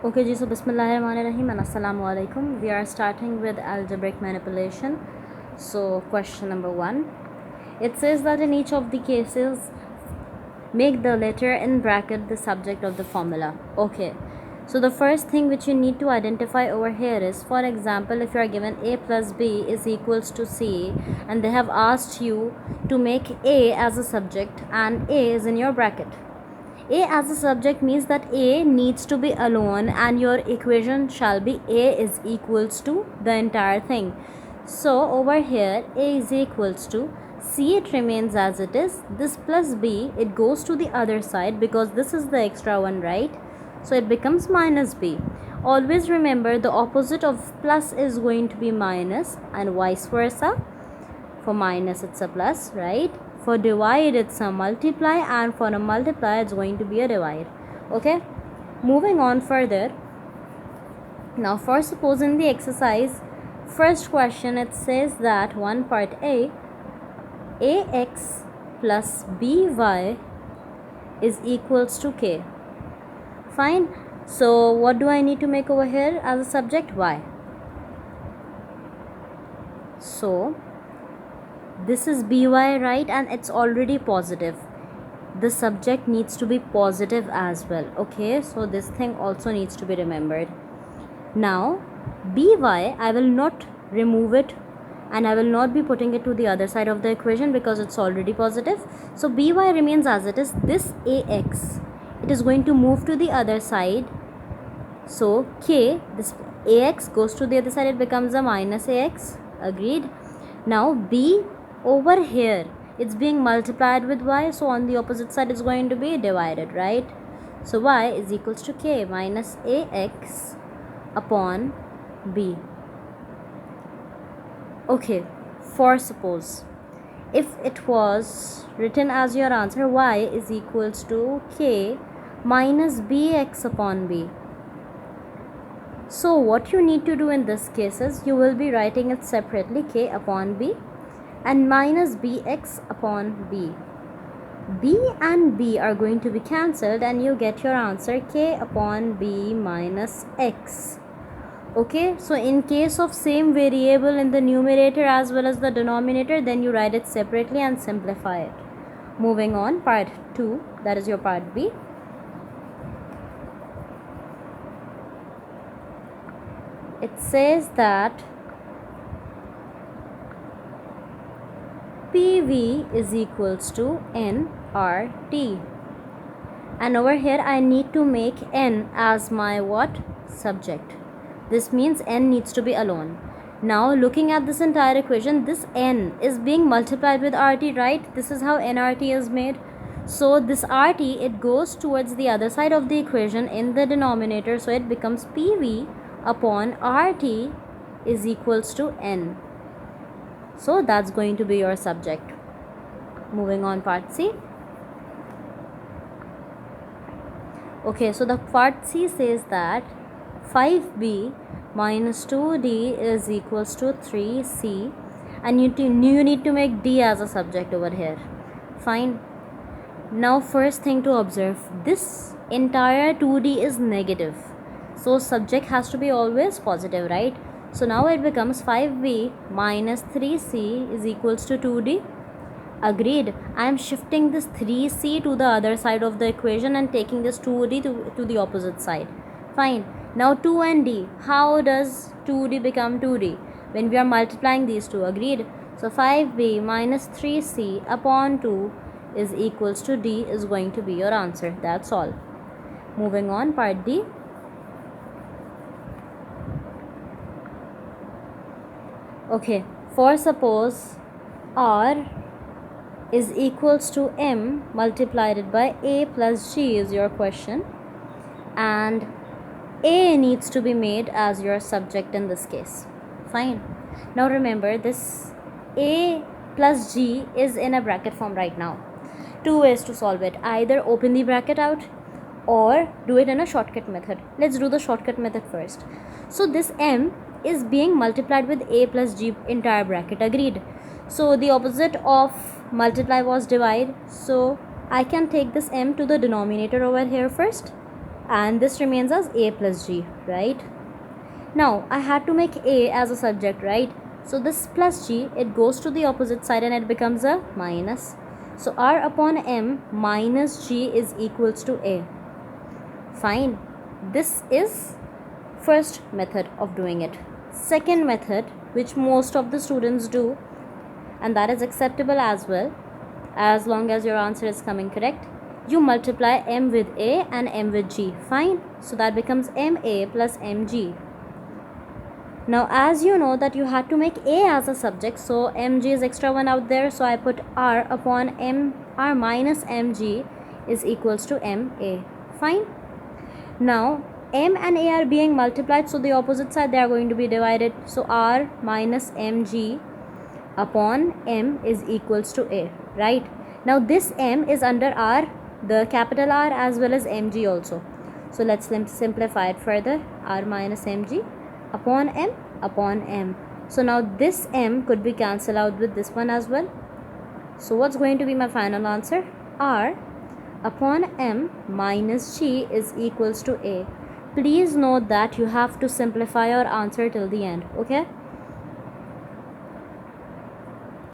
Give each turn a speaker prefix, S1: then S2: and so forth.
S1: Okay ji, so Bismillahirrahmanirrahim and Assalamu alaikum. We are starting with algebraic manipulation. So question number 1. It says that in each of the cases, make the letter in bracket the subject of the formula. Okay. So the first thing which you need to identify over here is, for example, if you are given a plus b is equals to c and they have asked you to make a as a subject and a is in your bracket. A as a subject means that A needs to be alone and your equation shall be A is equals to the entire thing. So over here A is equals to C, it remains as it is. This plus B, it goes to the other side because this is the extra one, right? So it becomes minus B. Always remember the opposite of plus is going to be minus and vice versa. For minus it's a plus, right? For divide it's a multiply, and for a multiply it's going to be a divide. Okay, moving on further. Now for suppose in the exercise first question, it says that one part A, ax plus by is equals to k. Fine. So what do I need to make over here as a subject? Y. So this is by, right? And it's already positive. The subject needs to be positive as well. Okay, so this thing also needs to be remembered. Now by, I will not remove it and I will not be putting it to the other side of the equation because it's already positive. So by remains as it is. This ax, it is going to move to the other side. So k, this ax goes to the other side, it becomes a minus ax. Agreed. Now b over here, it's being multiplied with y, so on the opposite side it's going to be divided, right? So y is equals to k minus ax upon b. Okay, for suppose if it was written as your answer, y is equals to k minus bx upon b. So what you need to do in this case is you will be writing it separately, k upon b and minus bx upon b. B and b are going to be cancelled and you get your answer k upon b minus x. Okay, so in case of same variable in the numerator as well as the denominator, then you write it separately and simplify it. Moving on, part 2, that is your part B. It says that PV is equals to nRT, and over here I need to make n as my what? Subject. This means n needs to be alone. Now looking at this entire equation, this n is being multiplied with RT, right? This is how nRT is made. So this RT, it goes towards the other side of the equation in the denominator, so it becomes PV upon RT is equals to n. So that's going to be your subject. Moving on, part C. Okay, so the part C says that 5b minus 2d is equals to 3c, and you need to make d as a subject over here. Fine. Now first thing to observe, this entire 2d is negative, so subject has to be always positive, right? So now it becomes 5b minus 3c is equals to 2d. Agreed. I am shifting this 3c to the other side of the equation and taking this 2d to the opposite side. Fine. Now 2 and d. How does 2d become 2d? When we are multiplying these two. Agreed. So 5b minus 3c upon 2 is equals to d is going to be your answer. That's all. Moving on, part D. Okay, for suppose R is equals to M multiplied by A plus G is your question, and A needs to be made as your subject in this case. Fine. Now remember, this A plus G is in a bracket form right now. Two ways to solve it. Either open the bracket out or do it in a shortcut method. Let's do the shortcut method first. So this M is being multiplied with A plus G entire bracket. Agreed. So the opposite of multiply was divide. So I can take this M to the denominator over here first. and this remains as a plus g, right? Now I had to make a as a subject, right? So this plus g, it goes to the opposite side and it becomes a minus. So r upon m minus g is equals to a. Fine. This is first method of doing it. Second method, which most of the students do, and that is acceptable as well, as long as your answer is coming correct. You multiply m with a and m with g. Fine. So that becomes ma plus mg. Now as you know that you had to make a as a subject, so mg is extra one out there, so I put r upon m, r minus mg is equals to ma. Fine. Now m and a are being multiplied, so the opposite side they are going to be divided, so r minus mg upon m is equals to a, right? Now this m is under r, the capital R, as well as mg also. So let's simplify it further. R minus mg upon m. So now this m could be cancelled out with this one as well. So what's going to be my final answer? R upon m minus g is equals to a. Please note that you have to simplify your answer till the end, okay?